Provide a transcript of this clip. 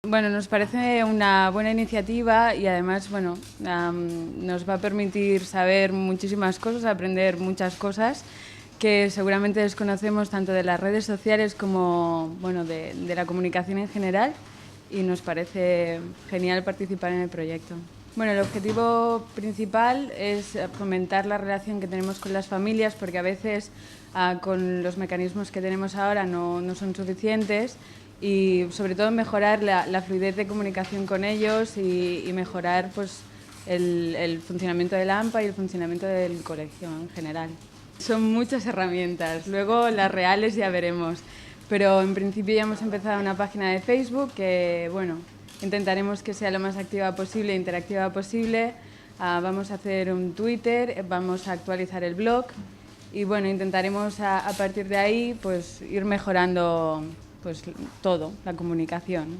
Bueno, nos parece una buena iniciativa y además, bueno, nos va a permitir saber muchísimas cosas, aprender muchas cosas que seguramente desconocemos tanto de las redes sociales como, bueno, de la comunicación en general, y nos parece genial participar en el proyecto. Bueno, el objetivo principal es fomentar la relación que tenemos con las familias, porque a veces con los mecanismos que tenemos ahora no son suficientes, y sobre todo mejorar la fluidez de comunicación con ellos y mejorar pues, el funcionamiento del AMPA y el funcionamiento del colegio en general. Son muchas herramientas, luego las reales ya veremos, pero en principio ya hemos empezado una página de Facebook que, bueno, intentaremos que sea lo más activa posible e interactiva posible. Vamos a hacer un Twitter, vamos a actualizar el blog y, bueno, intentaremos a partir de ahí pues ir mejorando pues todo, la comunicación.